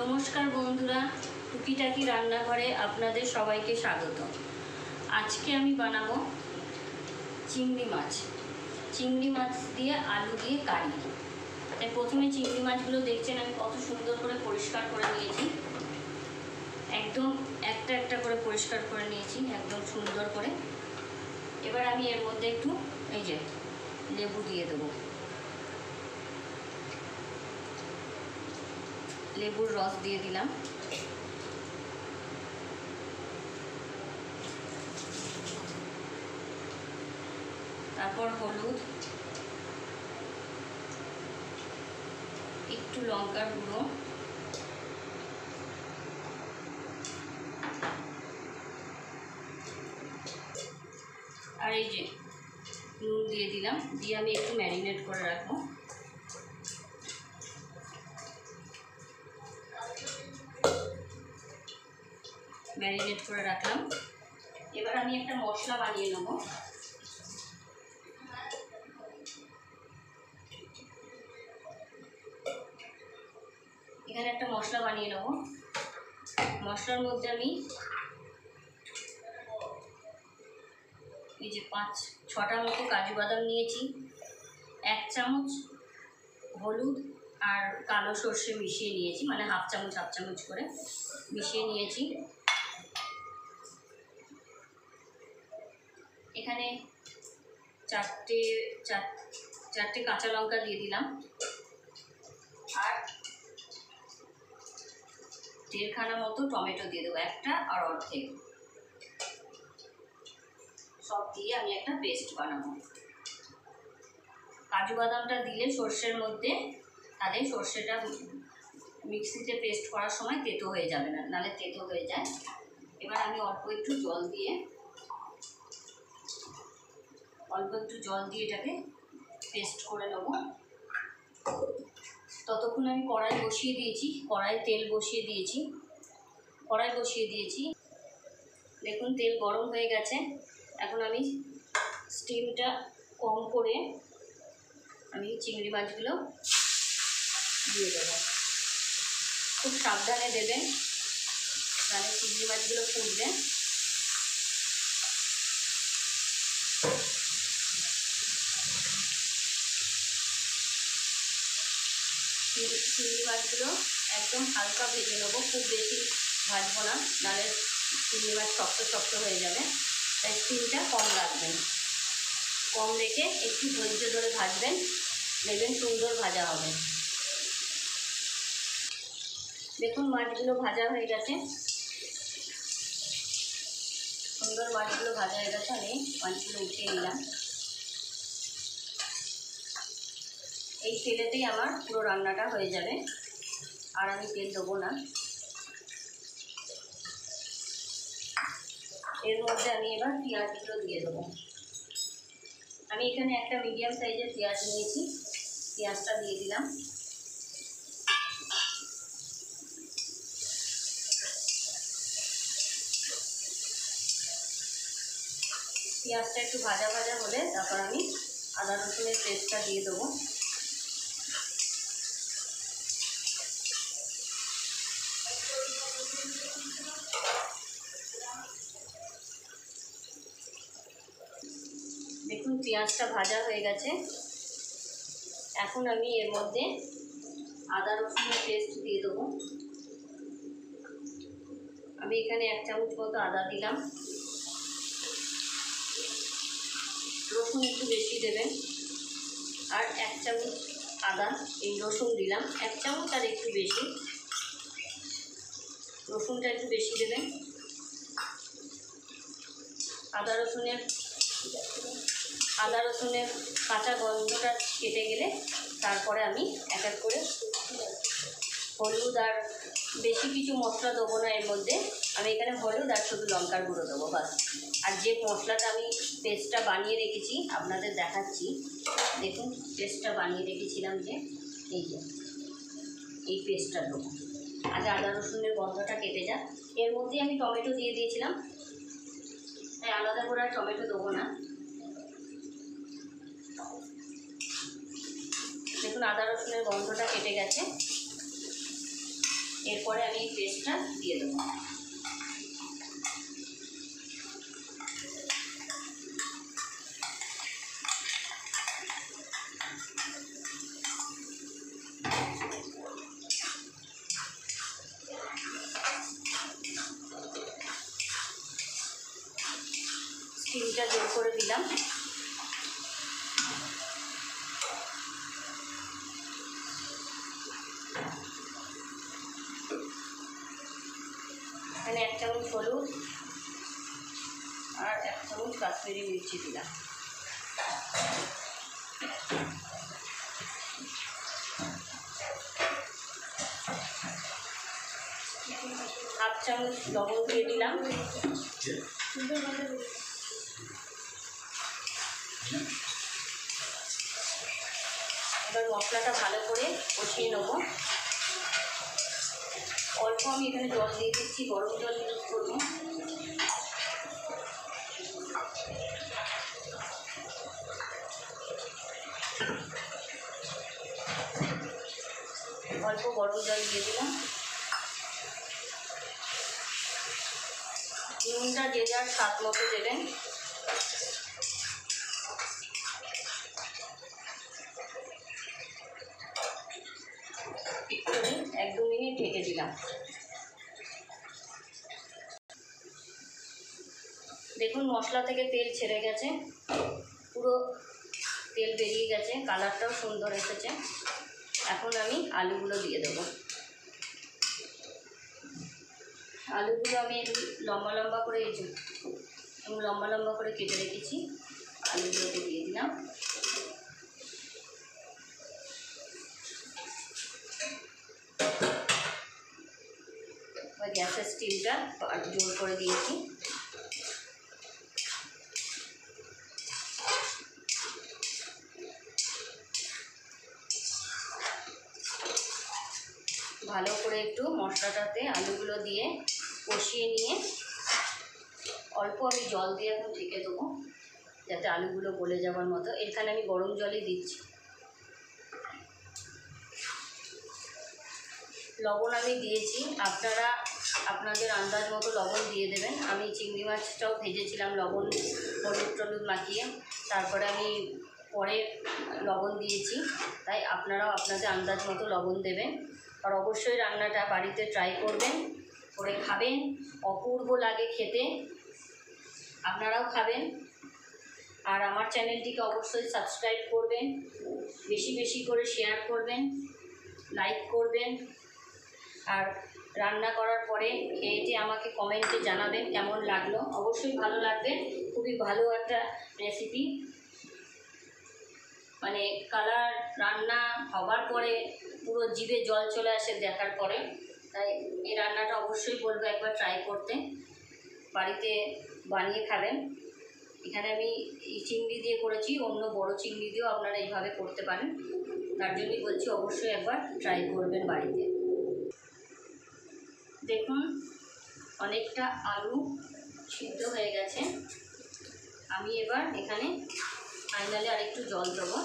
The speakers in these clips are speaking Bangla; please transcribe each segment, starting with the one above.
নমস্কার বন্ধুরা, টুকিটাকি রান্নাঘরে আপনাদের সবাইকে স্বাগত। আজকে আমি বানাবো চিংড়ি মাছ দিয়ে আলু দিয়ে কারি। তাই প্রথমে চিংড়ি মাছগুলো দেখছেন আমি কত সুন্দর করে পরিষ্কার করে নিয়েছি, একদম একটা একটা করে পরিষ্কার করে নিয়েছি একদম সুন্দর করে। এবার আমি এর মধ্যে একটু এই যে লেবু দিয়ে দেবো, লেবুর রস দিয়ে দিলাম। তারপর হলুদ, একটু লঙ্কার গুঁড়ো, আর এই যে নুন দিয়ে দিলাম, দিয়ে আমি একটু ম্যারিনেট করে রাখবো। ম্যারিনেট করে রাখলাম। এবার আমি একটা মশলা বানিয়ে নেব। এখানে একটা মশলা বানিয়ে নেব। মশলার মধ্যে আমি এই যে 5-6টা মতো কাজু বাদাম নিয়েছি, 1 চামচ হলুদ আর কালো সর্ষে মিশিয়ে নিয়েছি, মানে হাফ চামচ করে মিশিয়ে নিয়েছি। এখানে চারটে কাঁচা লঙ্কা দিয়ে দিলাম, আর 1.5খানা মতো টমেটো দিয়ে দেবো, একটা আর অর্ধেক, সব দিয়ে আমি একটা পেস্ট বানাবো। কাজু বাদামটা দিলে সর্ষের মধ্যে, তাহলে সর্ষেটা মিক্সিতে পেস্ট করার সময় তেতো হয়ে যাবে না, নাহলে তেতো হয়ে যায়। এবার আমি অল্প একটু জল দিয়ে এটাকে পেস্ট করে নেব। ততক্ষণ আমি কড়াই বসিয়ে দিয়েছি, কড়াই বসিয়ে দিয়েছি। দেখুন তেল গরম হয়ে গেছে। এখন আমি স্টিমটা কম করে আমি চিংড়ি মাছগুলো দিয়ে দেবো। খুব সাবধানে দেবেন, তাহলে চিংড়ি মাছগুলো ফুটবে। চিংড়ি মাছগুলো একদম হালকা ভেজে নেবো, খুব বেশি ভাজবো না, নাহলে চিংড়ি মাছ শক্ত হয়ে যাবে। তাই স্টিমটা কম রাখবেন, কম রেখে একটু ধৈর্য ধরে ভাজবেন, দেখবেন সুন্দর ভাজা হবে। দেখুন মাছগুলো ভাজা হয়ে গেছে, সুন্দর মাছগুলো ভাজা হয়ে গেছে। আমি মাছগুলো উঠিয়ে নিলাম। এই তেলেতেই আমার পুরো রান্নাটা হয়ে যাবে, আর আমি তেল দেবো না। এর মধ্যে আমি এবার পেঁয়াজগুলো দিয়ে দেবো। আমি এখানে একটা মিডিয়াম সাইজের পেঁয়াজ নিয়েছি, পেঁয়াজটা দিয়ে দিলাম। পেঁয়াজটা একটু ভাজা হলে তারপর আমি আদা রসুনের পেস্টটা দিয়ে দেবো। দেখুন পেঁয়াজটা ভাজা হয়ে গেছে। এখন আমি এর মধ্যে আদা রসুনের পেস্ট দিয়ে দেবো। আমি এখানে 1 চামচ মতো আদা দিলাম। রসুন একটু বেশি দেবেন, আর 1 চামচ আদা এই রসুন দিলাম, 1 চামচ আর একটু বেশি, রসুনটা একটু বেশি দেবেন। আদা রসুনের কাঁচা গন্ধটা কেটে গেলে তারপরে আমি এক এক করে হলুদ, আর বেশি কিছু মশলা দেবো না এর মধ্যে। আমি এখানে হলুদ আর শুধু লঙ্কার গুঁড়ো দেবো, বাস। আর যে মশলাটা আমি পেস্টটা বানিয়ে রেখেছি আপনাদের দেখাচ্ছি। দেখুন পেস্টটা বানিয়ে রেখেছিলাম, যে এই পেস্টটা দেবো। আগে আদা রসুনের গন্ধটা কেটে যাক। এর মধ্যে আমি টমেটো দিয়ে দিয়েছিলাম, তাই আলাদা করে আর টমেটো দেবো না। দেখুন আদা রসুনের গন্ধটা কেটে গেছে। এরপরে আমি এই পেস্টটা দিয়ে দেবো। স্টিমটা জোর করে দিলাম। এখানে 1 চামচ হলুদ আর 1 চামচ কাশ্মীরি মির্চি দিলাম। হাফ চামচ লবণ দিয়ে দিলাম। এবার মশলাটা ভালো করে কষিয়ে নেব। অল্প আমি এখানে জল দিয়ে দিচ্ছি, গরম জল ইউজ করবো। অল্প গরম জল দিয়ে দিলাম। নুনটা যে যার স্বাদ মতো দেবেন। আমি 1-2 মিনিট ঢেকে দিলাম। দেখুন মশলা থেকে তেল ছেড়ে গেছে, পুরো তেল বেরিয়ে গেছে, কালারটাও সুন্দর এসেছে। এখন আমি আলুগুলো দিয়ে দেবো। আলুগুলো আমি একটু লম্বা লম্বা করে কেটে রেখেছি, আলুগুলোকে দিয়ে দিলাম। গ্যাসের স্টিমটা জোর করে দিয়েছি। ভালো করে একটু মশলাটাতে আলুগুলো দিয়ে কষিয়ে নিয়ে অল্প আমি জল দিয়ে এখন ঢেকে দেবো, যাতে আলুগুলো গলে যাওয়ার মতো। এখানে আমি গরম জলই দিচ্ছি। লবণ আমি দিয়েছি, আপনারা আপনাদের আন্দাজ মতো লবণ দিয়ে দেবেন। আমি চিংড়ি মাছটাও ভেজেছিলাম লবণ হলুদ টলুদ মাখিয়ে, তারপরে আমি পরে লবণ দিয়েছি, তাই আপনারাও আপনাদের আন্দাজ মতো লবণ দেবেন। আর অবশ্যই রান্নাটা বাড়িতে ট্রাই করবেন, করে খাবেন, অপূর্ব লাগে খেতে। আপনারাও খাবেন। আর আমার চ্যানেলটিকে অবশ্যই সাবস্ক্রাইব করবেন, বেশি বেশি করে শেয়ার করবেন, লাইক করবেন। আর রান্না করার পরে খেয়ে আমাকে কমেন্টে জানাবেন কেমন লাগলো। অবশ্যই ভালো লাগবে, খুবই ভালো একটা রেসিপি। মানে কালার রান্না হবার পরে পুরো জিভে জল চলে আসে দেখার পরে। তাই এই রান্নাটা অবশ্যই বলবো একবার ট্রাই করতে, বাড়িতে বানিয়ে খাবেন। এখানে আমি এই চিংড়ি দিয়ে করেছি, অন্য বড় চিংড়ি দিয়েও আপনারা এইভাবে করতে পারেন। তার জন্যই বলছি অবশ্যই একবার ট্রাই করবেন বাড়িতে। দেখুন অনেকটা আলু সিদ্ধ হয়ে গেছে। আমি এবার এখানে ফাইনালি আরেকটু জল দেবো।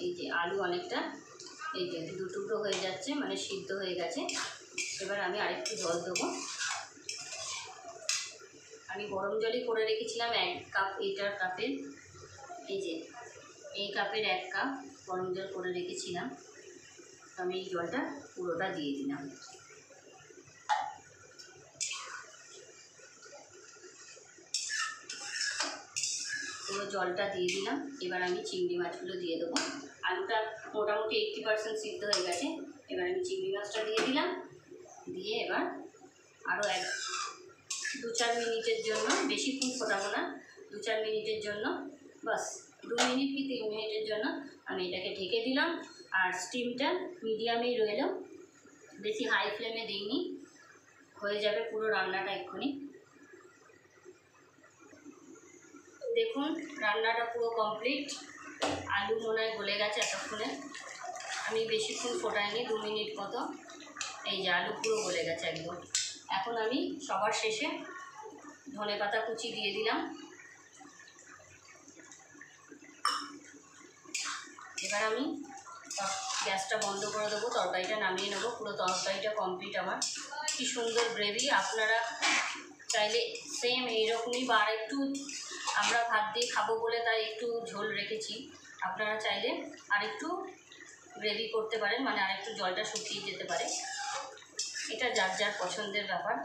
এই যে আলু অনেকটা এই যে 2 টুকরো হয়ে যাচ্ছে, মানে সিদ্ধ হয়ে গেছে। এবার আমি আরেকটু জল দেবো। আমি গরম জলই করে রেখেছিলাম 1 কাপ, এটার কাপের, এই যে এই কাপের 1 কাপ গরম জল করে রেখেছিলাম। আমি এই জলটা পুরোটা দিয়ে দিলাম। পুরো জলটা দিয়ে দিলাম। এবার আমি চিংড়ি মাছগুলো দিয়ে দেবো। আলুটা মোটামুটি 80% সিদ্ধ হয়ে গেছে। এবার আমি চিংড়ি মাছটা দিয়ে দিলাম, দিয়ে এবার আরও 2-4 মিনিটের জন্য, বেশিক্ষণ ফোটাবো না, 2-4 মিনিটের জন্য, বাস 2 মিনিট কি 3 মিনিটের জন্য আমি এটাকে ঢেকে দিলাম। আর স্টিমটা মিডিয়ামেই রইল, বেশি হাই ফ্লেমে দিইনি। হয়ে যাবে পুরো রান্নাটা এক্ষুনি। দেখুন রান্নাটা পুরো কমপ্লিট। আলু মনে হয় গলে গেছে এতক্ষণে, আমি বেশিক্ষণ ফোটাইনি, 2 মিনিট মতো। এই যে আলু পুরো গলে গেছে একদম। এখন আমি সবার শেষে ধনেপাতা কুচি দিয়ে দিলাম। এবার আমি গ্যাসটা বন্ধ করে দেবো, তরকারিটা নামিয়ে নেবো। পুরো তরকারিটা কমপ্লিট আমার। কি সুন্দর গ্রেভি। আপনারা চাইলে সেম এইরকমই বা আরেকটু, আমরা ভাত দিয়ে খাবো বলে তাই একটু ঝোল রেখেছি, আপনারা চাইলে আরেকটু গ্রেভি করতে পারেন, মানে আরেকটু জলটা শুকিয়ে যেতে পারে। এটা যার যার পছন্দের ব্যাপার।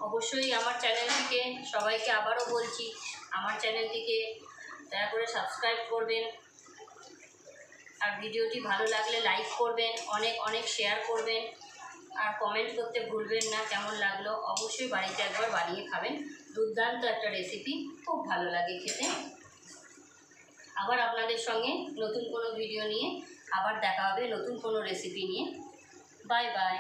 অবশ্যই আমার চ্যানেলটিকে, সবাইকে আবারও বলছি, আমার চ্যানেলটিকে দয়া করে সাবস্ক্রাইব করবেন। আর ভিডিওটি ভালো লাগলে লাইক করবেন, অনেক অনেক শেয়ার করবেন, আর কমেন্ট করতে ভুলবেন না কেমন লাগলো। অবশ্যই বাড়িতে একবার বানিয়ে খাবেন। দুর্দান্ত একটা রেসিপি, খুব ভালো লাগে খেতে। আবার আপনাদের সঙ্গে নতুন কোনো ভিডিও নিয়ে আবার দেখা হবে, নতুন কোনো রেসিপি নিয়ে। Bye bye.